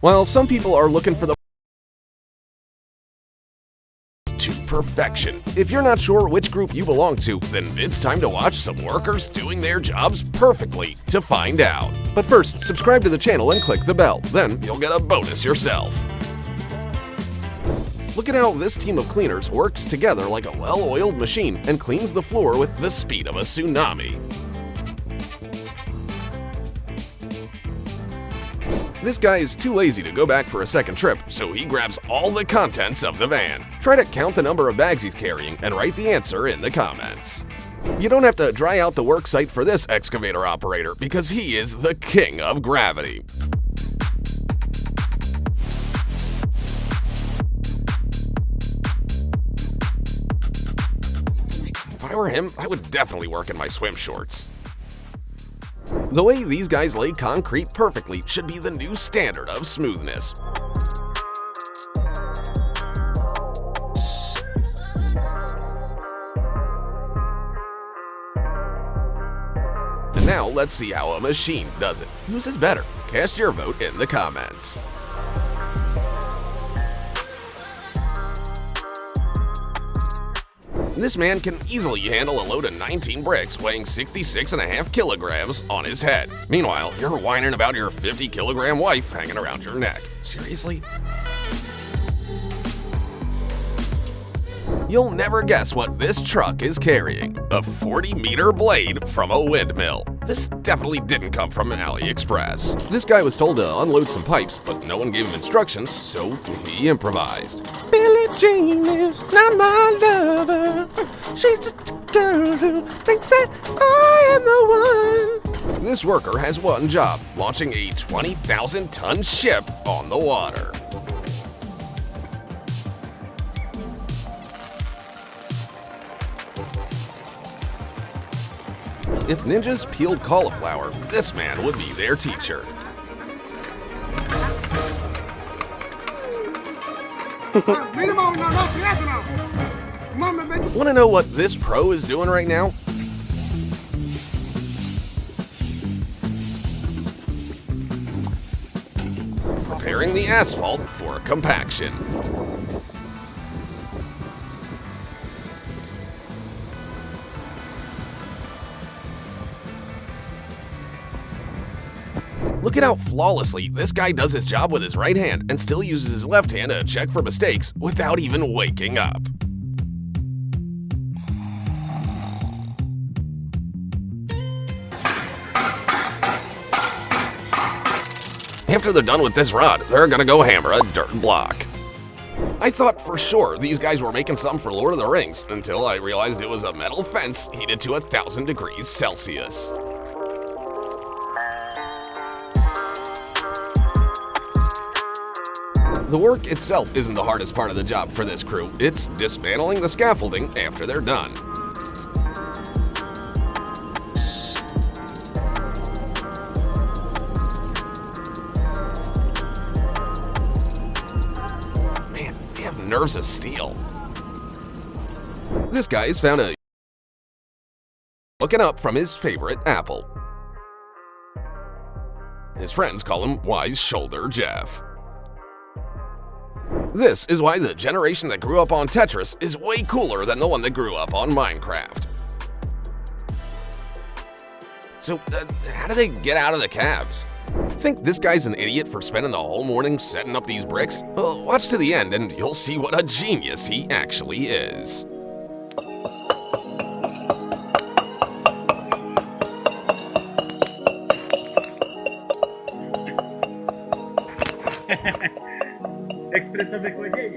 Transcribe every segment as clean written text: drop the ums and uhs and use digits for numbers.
While some people are looking for the to perfection. If you're not sure which group you belong to, then it's time to watch some workers doing their jobs perfectly to find out. But first, subscribe to the channel and click the bell, then you'll get a bonus yourself. Look at how this team of cleaners works together like a well-oiled machine and cleans the floor with the speed of a tsunami. This guy is too lazy to go back for a second trip, so he grabs all the contents of the van. Try to count the number of bags he's carrying and write the answer in the comments. You don't have to dry out the work site for this excavator operator because he is the king of gravity. If I were him, I would definitely work in my swim shorts. The way these guys lay concrete perfectly should be the new standard of smoothness. And now let's see how a machine does it. Whose is better? Cast your vote in the comments. This man can easily handle a load of 19 bricks weighing 66.5 kilograms on his head. Meanwhile, you're whining about your 50-kilogram wife hanging around your neck. Seriously? You'll never guess what this truck is carrying. A 40-meter blade from a windmill. This definitely didn't come from AliExpress. This guy was told to unload some pipes, but no one gave him instructions, so he improvised. Billie Jean is not my lover. She's just a girl who thinks that I am the one. This worker has one job, launching a 20,000-ton ship on the water. If ninjas peeled cauliflower, this man would be their teacher. Want to know what this pro is doing right now? Preparing the asphalt for compaction. Look at how flawlessly this guy does his job with his right hand and still uses his left hand to check for mistakes without even waking up. After they're done with this rod, they're gonna go hammer a dirt block. I thought for sure these guys were making something for Lord of the Rings until I realized it was a metal fence heated to 1,000 degrees Celsius. The work itself isn't the hardest part of the job for this crew. It's dismantling the scaffolding after they're done. Man, they have nerves of steel. This guy's found a looking up from his favorite apple. His friends call him Wise Shoulder Jeff. This is why the generation that grew up on Tetris is way cooler than the one that grew up on Minecraft. So, how do they get out of the cabs? Think this guy's an idiot for spending the whole morning setting up these bricks? Well, watch to the end and you'll see what a genius he actually is. Exprésame con ella.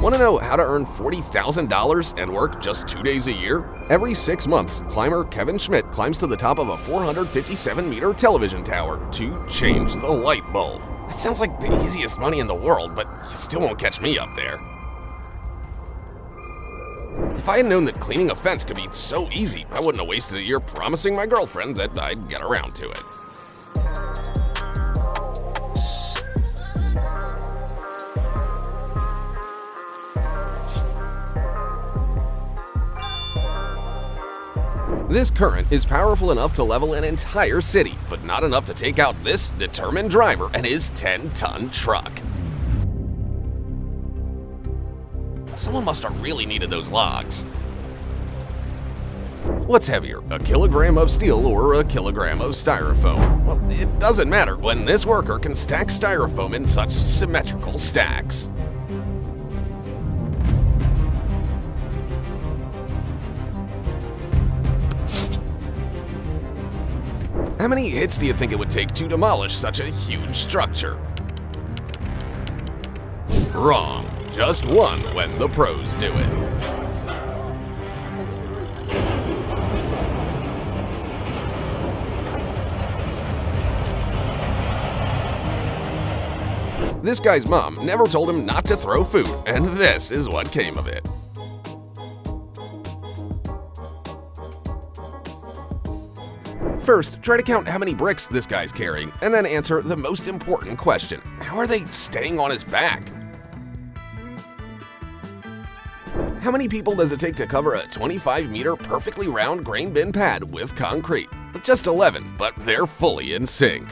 Want to know how to earn $40,000 and work just 2 days a year? Every 6 months, climber Kevin Schmidt climbs to the top of a 457-meter television tower to change the light bulb. That sounds like the easiest money in the world, but you still won't catch me up there. If I had known that cleaning a fence could be so easy, I wouldn't have wasted a year promising my girlfriend that I'd get around to it. This current is powerful enough to level an entire city, but not enough to take out this determined driver and his 10-ton truck. Someone must have really needed those logs. What's heavier, a kilogram of steel or a kilogram of styrofoam? Well, it doesn't matter when this worker can stack styrofoam in such symmetrical stacks. How many hits do you think it would take to demolish such a huge structure? Wrong. Just one when the pros do it. This guy's mom never told him not to throw food, and this is what came of it. First, try to count how many bricks this guy's carrying, and then answer the most important question. How are they staying on his back? How many people does it take to cover a 25-meter perfectly round grain bin pad with concrete? Just 11, but they're fully in sync.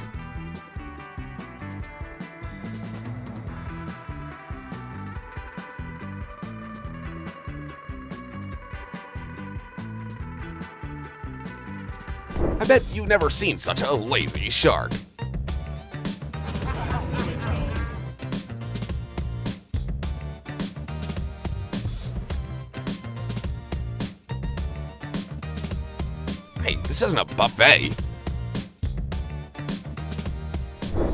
I bet you've never seen such a lazy shark. Hey, this isn't a buffet.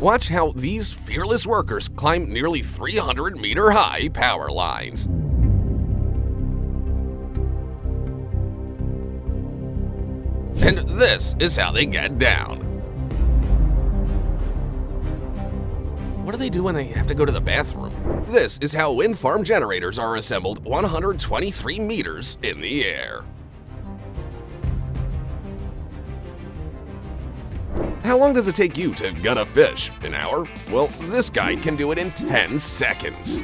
Watch how these fearless workers climb nearly 300-meter-high power lines. And this is how they get down. What do they do when they have to go to the bathroom? This is how wind farm generators are assembled 123 meters in the air. How long does it take you to gut a fish? An hour? Well, this guy can do it in 10 seconds.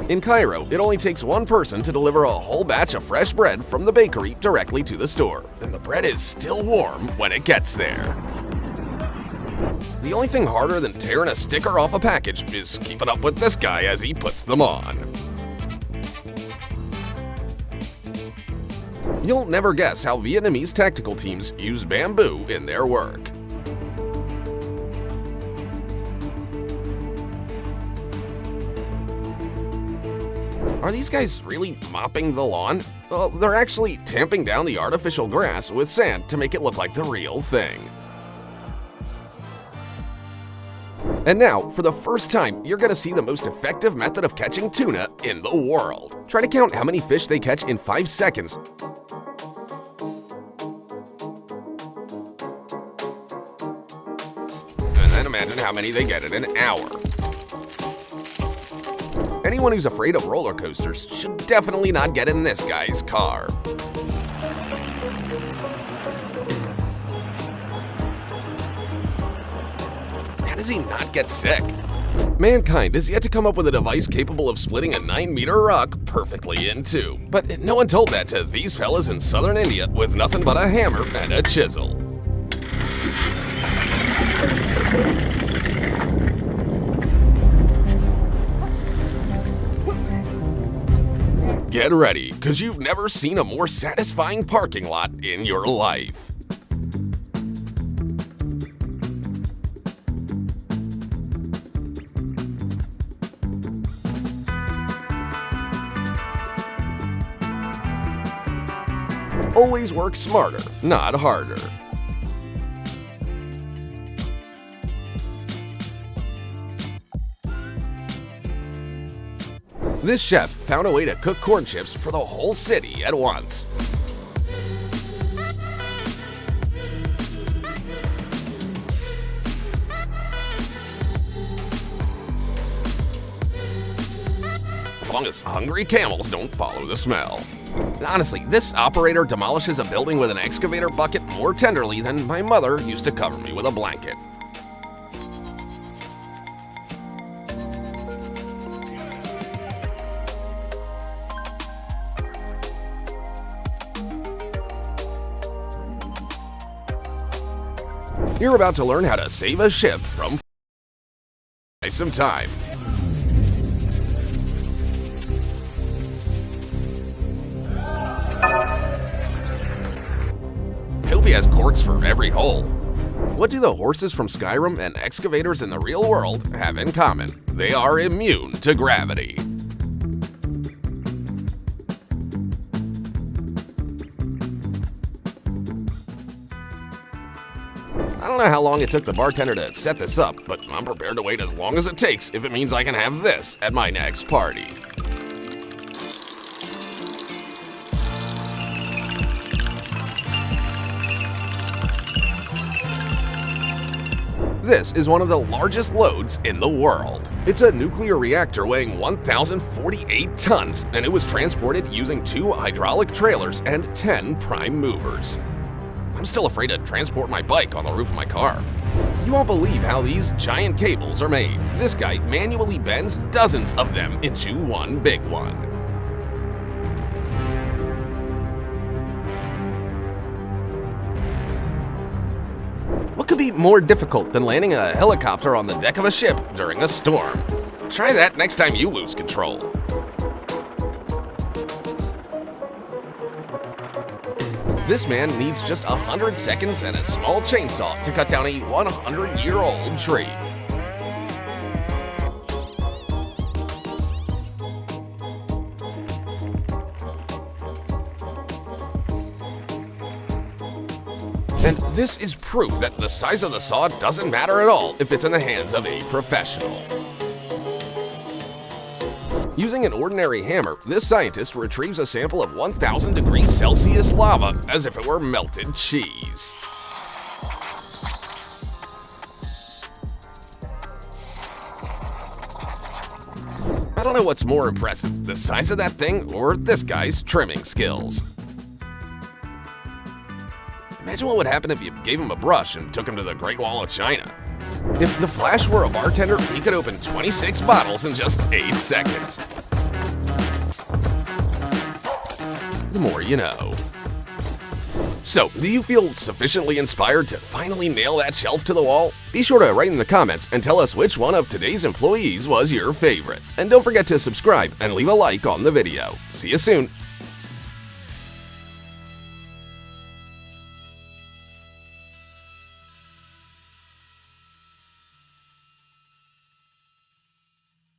In Cairo, it only takes one person to deliver a whole batch of fresh bread from the bakery directly to the store, and the bread is still warm when it gets there. The only thing harder than tearing a sticker off a package is keeping up with this guy as he puts them on. You'll never guess how Vietnamese tactical teams use bamboo in their work. Are these guys really mopping the lawn? Well, they're actually tamping down the artificial grass with sand to make it look like the real thing. And now, for the first time, you're gonna see the most effective method of catching tuna in the world. Try to count how many fish they catch in 5 seconds. And then imagine how many they get in an hour. Anyone who's afraid of roller coasters should definitely not get in this guy's car. How does he not get sick? Mankind has yet to come up with a device capable of splitting a 9-meter rock perfectly in two. But no one told that to these fellas in southern India with nothing but a hammer and a chisel. Get ready, because you've never seen a more satisfying parking lot in your life. Always work smarter, not harder. This chef found a way to cook corn chips for the whole city at once. As long as hungry camels don't follow the smell. Honestly, this operator demolishes a building with an excavator bucket more tenderly than my mother used to cover me with a blanket. You're about to learn how to save a ship from some time. I hope he has corks for every hole. What do the horses from Skyrim and excavators in the real world have in common? They are immune to gravity. I don't know how long it took the bartender to set this up, but I'm prepared to wait as long as it takes if it means I can have this at my next party. This is one of the largest loads in the world. It's a nuclear reactor weighing 1,048 tons, and it was transported using 2 hydraulic trailers and 10 prime movers. I'm still afraid to transport my bike on the roof of my car. You won't believe how these giant cables are made. This guy manually bends dozens of them into one big one. What could be more difficult than landing a helicopter on the deck of a ship during a storm? Try that next time you lose control. This man needs just 100 seconds and a small chainsaw to cut down a 100-year-old tree. And this is proof that the size of the saw doesn't matter at all if it's in the hands of a professional. Using an ordinary hammer, this scientist retrieves a sample of 1,000 degrees Celsius lava as if it were melted cheese. I don't know what's more impressive, the size of that thing or this guy's trimming skills. Imagine what would happen if you gave him a brush and took him to the Great Wall of China. If the Flash were a bartender, he could open 26 bottles in just 8 seconds. The more you know. So, do you feel sufficiently inspired to finally nail that shelf to the wall? Be sure to write in the comments and tell us which one of today's employees was your favorite. And don't forget to subscribe and leave a like on the video. See you soon!